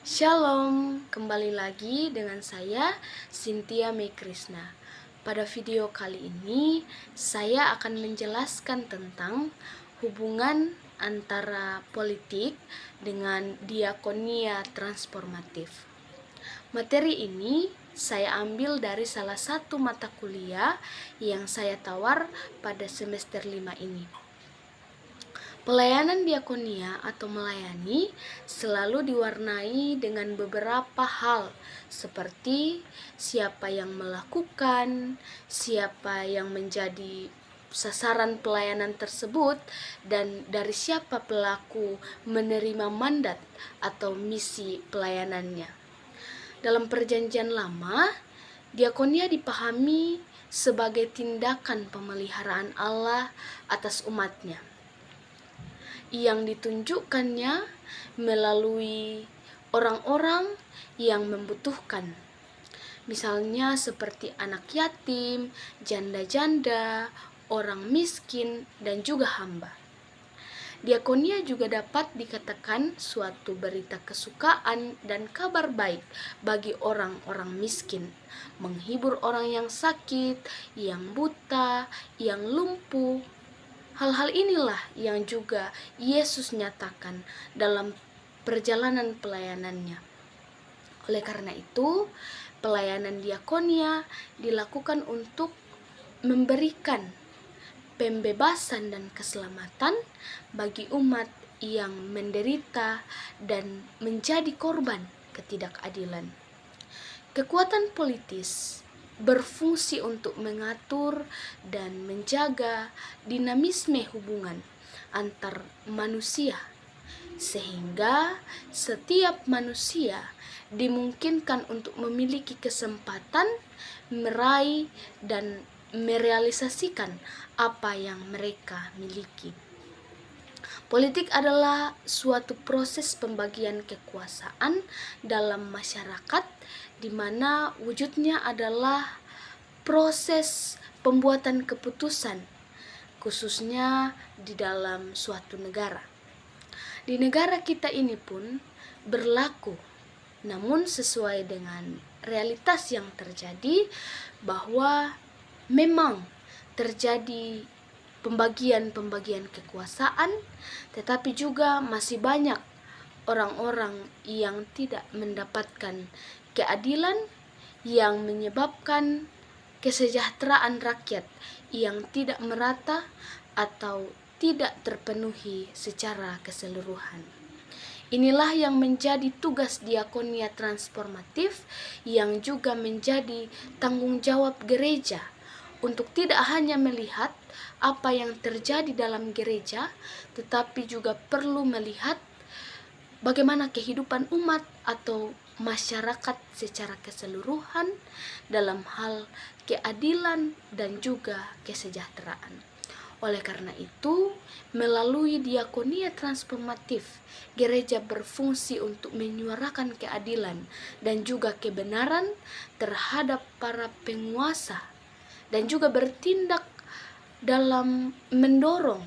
Shalom, kembali lagi dengan saya Cynthia Mekrisna. Pada video kali ini saya akan menjelaskan tentang hubungan antara politik dengan diakonia transformatif. Materi ini saya ambil dari salah satu mata kuliah yang saya tawar pada semester 5 ini. Pelayanan diakonia atau melayani selalu diwarnai dengan beberapa hal seperti siapa yang melakukan, siapa yang menjadi sasaran pelayanan tersebut, dan dari siapa pelaku menerima mandat atau misi pelayanannya. Dalam Perjanjian Lama, diakonia dipahami sebagai tindakan pemeliharaan Allah atas umatnya yang ditunjukkannya melalui orang-orang yang membutuhkan. Misalnya seperti anak yatim, janda-janda, orang miskin, dan juga hamba. Diakonia juga dapat dikatakan suatu berita kesukaan dan kabar baik bagi orang-orang miskin, menghibur orang yang sakit, yang buta, yang lumpuh. Hal-hal inilah yang juga Yesus nyatakan dalam perjalanan pelayanannya. Oleh karena itu, pelayanan diakonia dilakukan untuk memberikan pembebasan dan keselamatan bagi umat yang menderita dan menjadi korban ketidakadilan. Kekuatan politis berfungsi untuk mengatur dan menjaga dinamisme hubungan antar manusia, sehingga setiap manusia dimungkinkan untuk memiliki kesempatan meraih dan merealisasikan apa yang mereka miliki. Politik adalah suatu proses pembagian kekuasaan dalam masyarakat di mana wujudnya adalah proses pembuatan keputusan, khususnya di dalam suatu negara. Di negara kita ini pun berlaku, namun sesuai dengan realitas yang terjadi bahwa memang terjadi pembagian kekuasaan, tetapi juga masih banyak orang-orang yang tidak mendapatkan keadilan yang menyebabkan kesejahteraan rakyat yang tidak merata atau tidak terpenuhi secara keseluruhan. Inilah yang menjadi tugas diakonia transformatif yang juga menjadi tanggung jawab gereja untuk tidak hanya melihat apa yang terjadi dalam gereja, tetapi juga perlu melihat bagaimana kehidupan umat atau masyarakat secara keseluruhan dalam hal keadilan dan juga kesejahteraan. Oleh karena itu, melalui diakonia transformatif, gereja berfungsi untuk menyuarakan keadilan dan juga kebenaran terhadap para penguasa dan juga bertindak dalam mendorong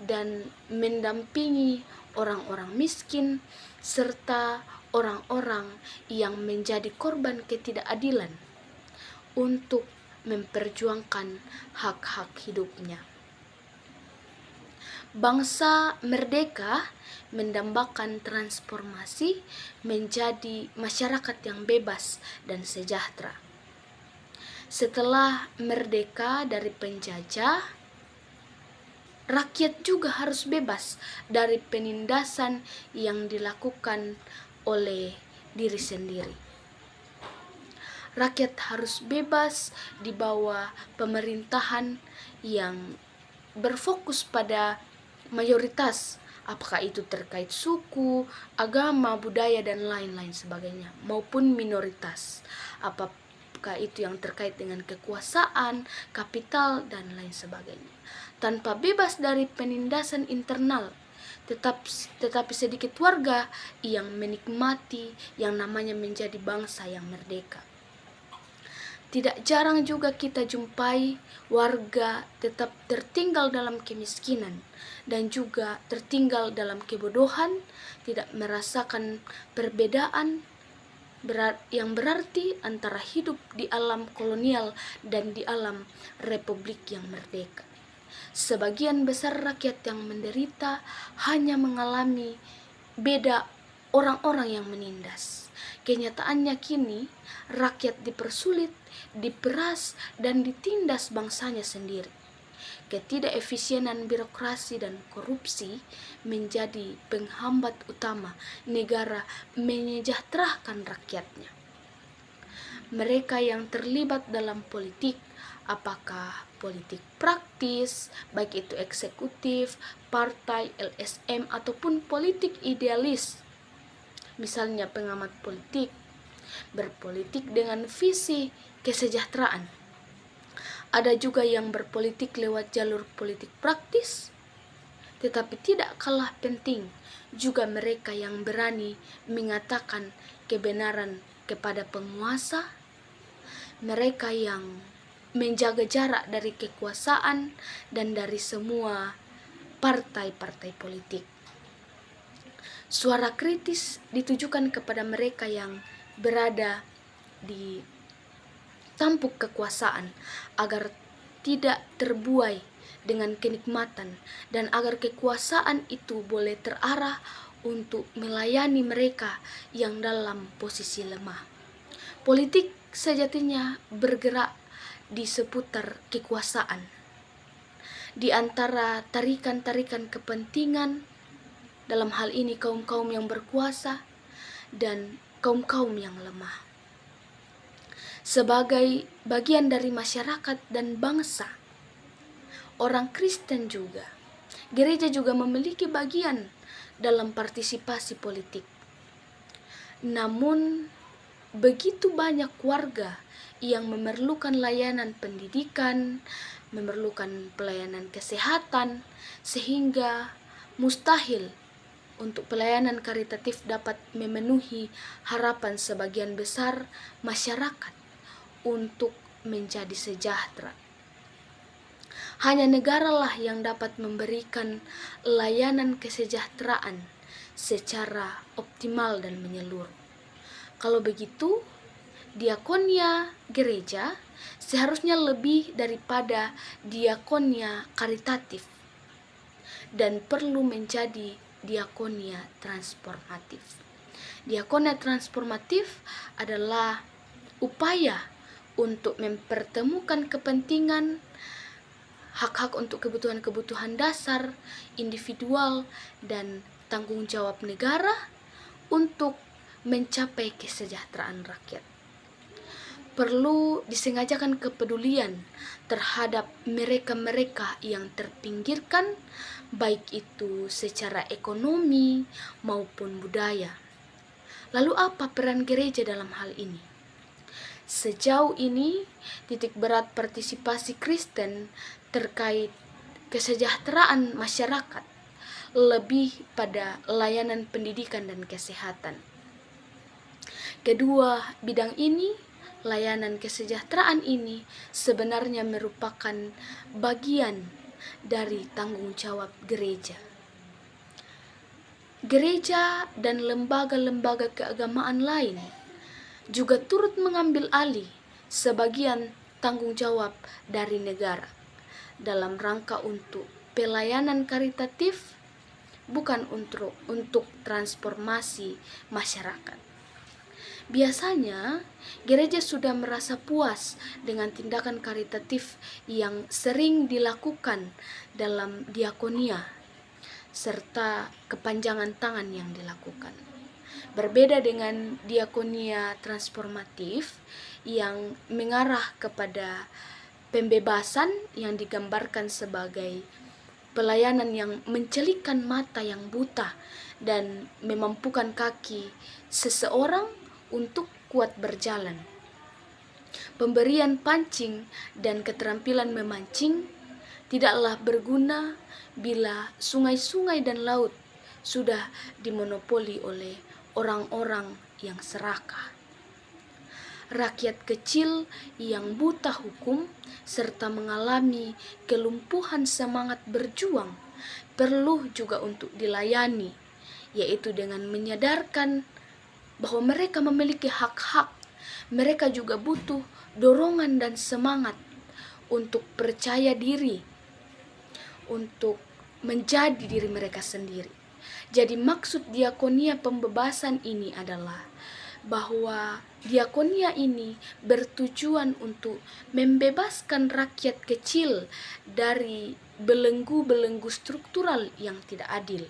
dan mendampingi orang-orang miskin serta orang-orang yang menjadi korban ketidakadilan untuk memperjuangkan hak-hak hidupnya. Bangsa merdeka mendambakan transformasi menjadi masyarakat yang bebas dan sejahtera. Setelah merdeka dari penjajah, rakyat juga harus bebas dari penindasan yang dilakukan oleh diri sendiri. Rakyat harus bebas di bawah pemerintahan yang berfokus pada mayoritas, apakah itu terkait suku, agama, budaya, dan lain-lain sebagainya, maupun minoritas, apakah itu yang terkait dengan kekuasaan, kapital, dan lain sebagainya. Tanpa bebas dari penindasan internal, tetapi sedikit warga yang menikmati yang namanya menjadi bangsa yang merdeka. Tidak jarang juga kita jumpai warga tetap tertinggal dalam kemiskinan dan juga tertinggal dalam kebodohan, tidak merasakan perbedaan yang berarti antara hidup di alam kolonial dan di alam republik yang merdeka. Sebagian besar rakyat yang menderita hanya mengalami beda orang-orang yang menindas. Kenyataannya kini rakyat dipersulit, diperas, dan ditindas bangsanya sendiri. Ketidakefisienan birokrasi dan korupsi menjadi penghambat utama negara menyejahterakan rakyatnya. Mereka yang terlibat dalam politik, apakah politik praktis, baik itu eksekutif, partai, LSM, ataupun politik idealis, misalnya pengamat politik, berpolitik dengan visi kesejahteraan. Ada juga yang berpolitik lewat jalur politik praktis, tetapi tidak kalah penting juga mereka yang berani mengatakan kebenaran kepada penguasa, mereka yang menjaga jarak dari kekuasaan dan dari semua partai-partai politik. Suara kritis ditujukan kepada mereka yang berada di tampuk kekuasaan agar tidak terbuai dengan kenikmatan dan agar kekuasaan itu boleh terarah untuk melayani mereka yang dalam posisi lemah. Politik sejatinya bergerak di seputar kekuasaan, di antara tarikan-tarikan kepentingan, dalam hal ini kaum-kaum yang berkuasa dan kaum-kaum yang lemah. Sebagai bagian dari masyarakat dan bangsa, orang Kristen juga, gereja juga memiliki bagian dalam partisipasi politik. Namun, begitu banyak warga yang memerlukan layanan pendidikan, memerlukan pelayanan kesehatan, sehingga mustahil untuk pelayanan karitatif dapat memenuhi harapan sebagian besar masyarakat untuk menjadi sejahtera. Hanya negaralah yang dapat memberikan layanan kesejahteraan secara optimal dan menyeluruh. Kalau begitu, diakonia gereja seharusnya lebih daripada diakonia karitatif dan perlu menjadi diakonia transformatif. Diakonia transformatif adalah upaya untuk mempertemukan kepentingan, hak-hak untuk kebutuhan-kebutuhan dasar, individual, dan tanggung jawab negara untuk mencapai kesejahteraan rakyat. Perlu disengajakan kepedulian terhadap mereka-mereka yang terpinggirkan, baik itu secara ekonomi maupun budaya. Lalu apa peran gereja dalam hal ini? Sejauh ini, titik berat partisipasi Kristen terkait kesejahteraan masyarakat lebih pada layanan pendidikan dan kesehatan. Kedua bidang ini, layanan kesejahteraan ini sebenarnya merupakan bagian dari tanggung jawab gereja. Gereja dan lembaga-lembaga keagamaan lain juga turut mengambil alih sebagian tanggung jawab dari negara dalam rangka untuk pelayanan karitatif, bukan untuk transformasi masyarakat. Biasanya, gereja sudah merasa puas dengan tindakan karitatif yang sering dilakukan dalam diakonia, serta kepanjangan tangan yang dilakukan. Berbeda dengan diakonia transformatif yang mengarah kepada pembebasan yang digambarkan sebagai pelayanan yang mencelikkan mata yang buta dan memampukan kaki seseorang untuk kuat berjalan. Pemberian pancing dan keterampilan memancing tidaklah berguna bila sungai-sungai dan laut sudah dimonopoli oleh orang-orang yang serakah. rakyat kecil yang buta hukum serta mengalami kelumpuhan semangat berjuang perlu juga untuk dilayani, yaitu dengan menyadarkan bahwa mereka memiliki hak-hak. Mereka juga butuh dorongan dan semangat untuk percaya diri, untuk menjadi diri mereka sendiri. Jadi maksud diakonia pembebasan ini adalah bahwa diakonia ini bertujuan untuk membebaskan rakyat kecil dari belenggu-belenggu struktural yang tidak adil.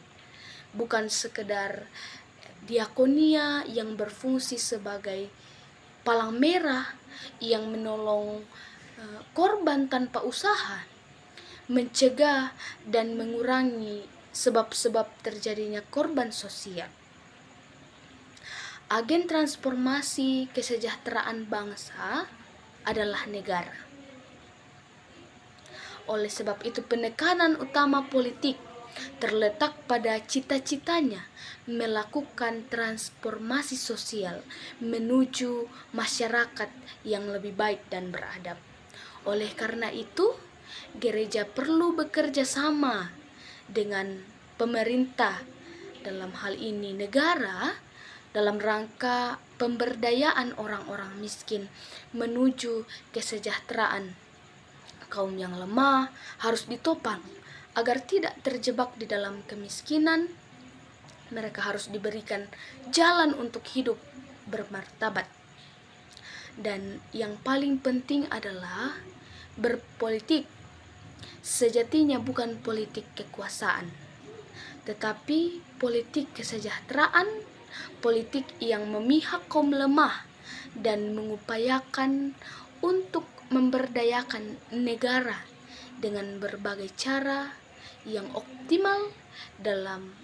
Bukan sekedar diakonia yang berfungsi sebagai palang merah yang menolong korban tanpa usaha, mencegah dan mengurangi sebab-sebab terjadinya korban sosial. Agen transformasi kesejahteraan bangsa adalah negara. Oleh sebab itu penekanan utama politik terletak pada cita-citanya melakukan transformasi sosial menuju masyarakat yang lebih baik dan beradab. Oleh karena itu, gereja perlu bekerja sama dengan pemerintah, dalam hal ini negara, dalam rangka pemberdayaan orang-orang miskin menuju kesejahteraan. Kaum yang lemah harus ditopang agar tidak terjebak di dalam kemiskinan. Mereka harus diberikan jalan untuk hidup bermartabat. Dan yang paling penting adalah berpolitik sejatinya bukan politik kekuasaan, tetapi politik kesejahteraan, politik yang memihak kaum lemah dan mengupayakan untuk memberdayakan negara dengan berbagai cara yang optimal dalam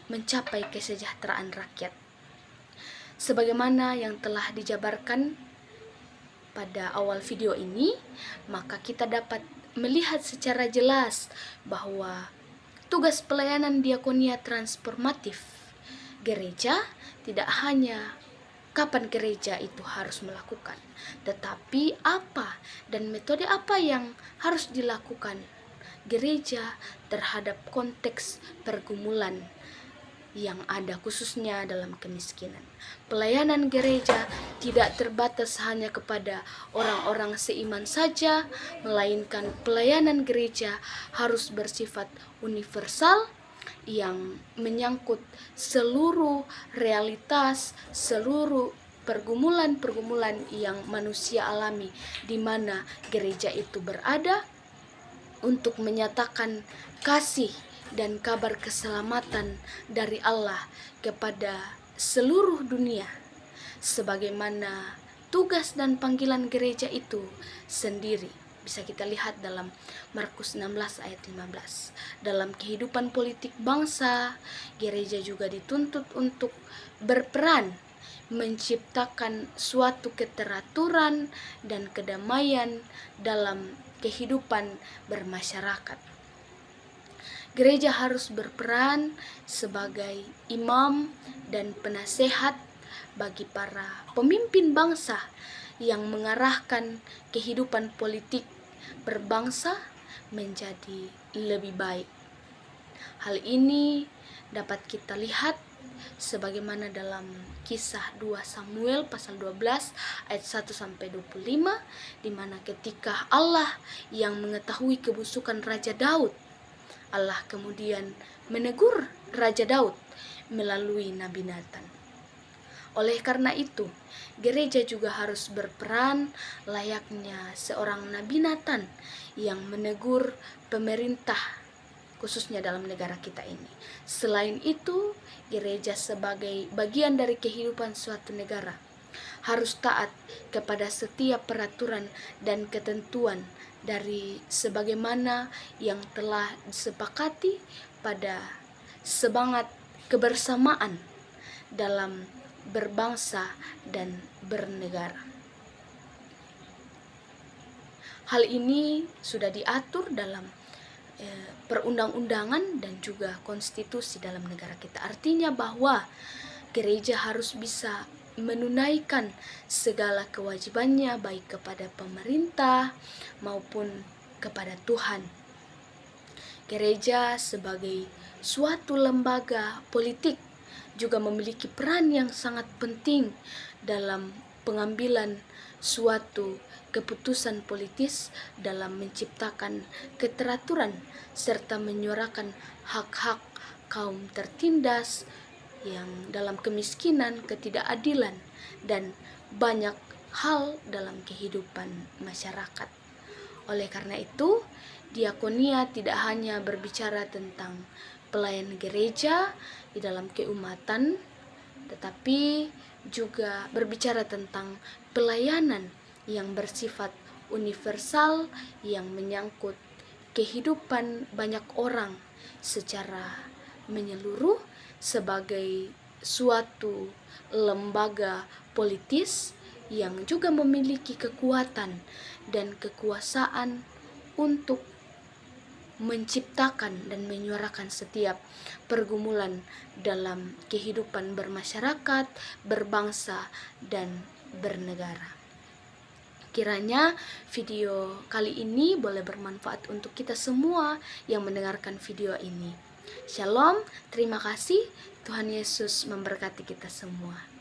mencapai kesejahteraan rakyat. Sebagaimana yang telah dijabarkan pada awal video ini, maka kita dapat melihat secara jelas bahwa tugas pelayanan diakonia transformatif gereja tidak hanya kapan gereja itu harus melakukan, tetapi apa dan metode apa yang harus dilakukan gereja terhadap konteks pergumulan yang ada khususnya dalam kemiskinan. Pelayanan gereja tidak terbatas hanya kepada orang-orang seiman saja, melainkan pelayanan gereja harus bersifat universal yang menyangkut seluruh realitas, seluruh pergumulan-pergumulan yang manusia alami di mana gereja itu berada, untuk menyatakan kasih dan kabar keselamatan dari Allah kepada seluruh dunia, sebagaimana tugas dan panggilan gereja itu sendiri. Bisa kita lihat dalam Markus 16 ayat 15. Dalam kehidupan politik bangsa, gereja juga dituntut untuk berperan menciptakan suatu keteraturan dan kedamaian dalam kehidupan bermasyarakat. Gereja harus berperan sebagai imam dan penasehat bagi para pemimpin bangsa yang mengarahkan kehidupan politik berbangsa menjadi lebih baik. Hal ini dapat kita lihat sebagaimana dalam kisah 2 Samuel pasal 12 ayat 1 sampai 25, di mana ketika Allah yang mengetahui kebusukan Raja Daud, Allah kemudian menegur Raja Daud melalui Nabi Nathan. Oleh karena itu, gereja juga harus berperan layaknya seorang Nabi Nathan yang menegur pemerintah, khususnya dalam negara kita ini. Selain itu, gereja sebagai bagian dari kehidupan suatu negara harus taat kepada setiap peraturan dan ketentuan dari sebagaimana yang telah disepakati pada semangat kebersamaan dalam berbangsa dan bernegara. Hal ini sudah diatur dalam perundang-undangan dan juga konstitusi dalam negara kita. Artinya bahwa gereja harus bisa menunaikan segala kewajibannya baik kepada pemerintah maupun kepada Tuhan. Gereja sebagai suatu lembaga politik juga memiliki peran yang sangat penting dalam pengambilan suatu keputusan politis dalam menciptakan keteraturan serta menyuarakan hak-hak kaum tertindas yang dalam kemiskinan, ketidakadilan, dan banyak hal dalam kehidupan masyarakat. Oleh karena itu, diakonia tidak hanya berbicara tentang pelayanan gereja di dalam keumatan, tetapi juga berbicara tentang pelayanan yang bersifat universal yang menyangkut kehidupan banyak orang secara menyeluruh sebagai suatu lembaga politis yang juga memiliki kekuatan dan kekuasaan untuk menciptakan dan menyuarakan setiap pergumulan dalam kehidupan bermasyarakat, berbangsa, dan bernegara. Kiranya video kali ini boleh bermanfaat untuk kita semua yang mendengarkan video ini. Shalom, terima kasih. Tuhan Yesus memberkati kita semua.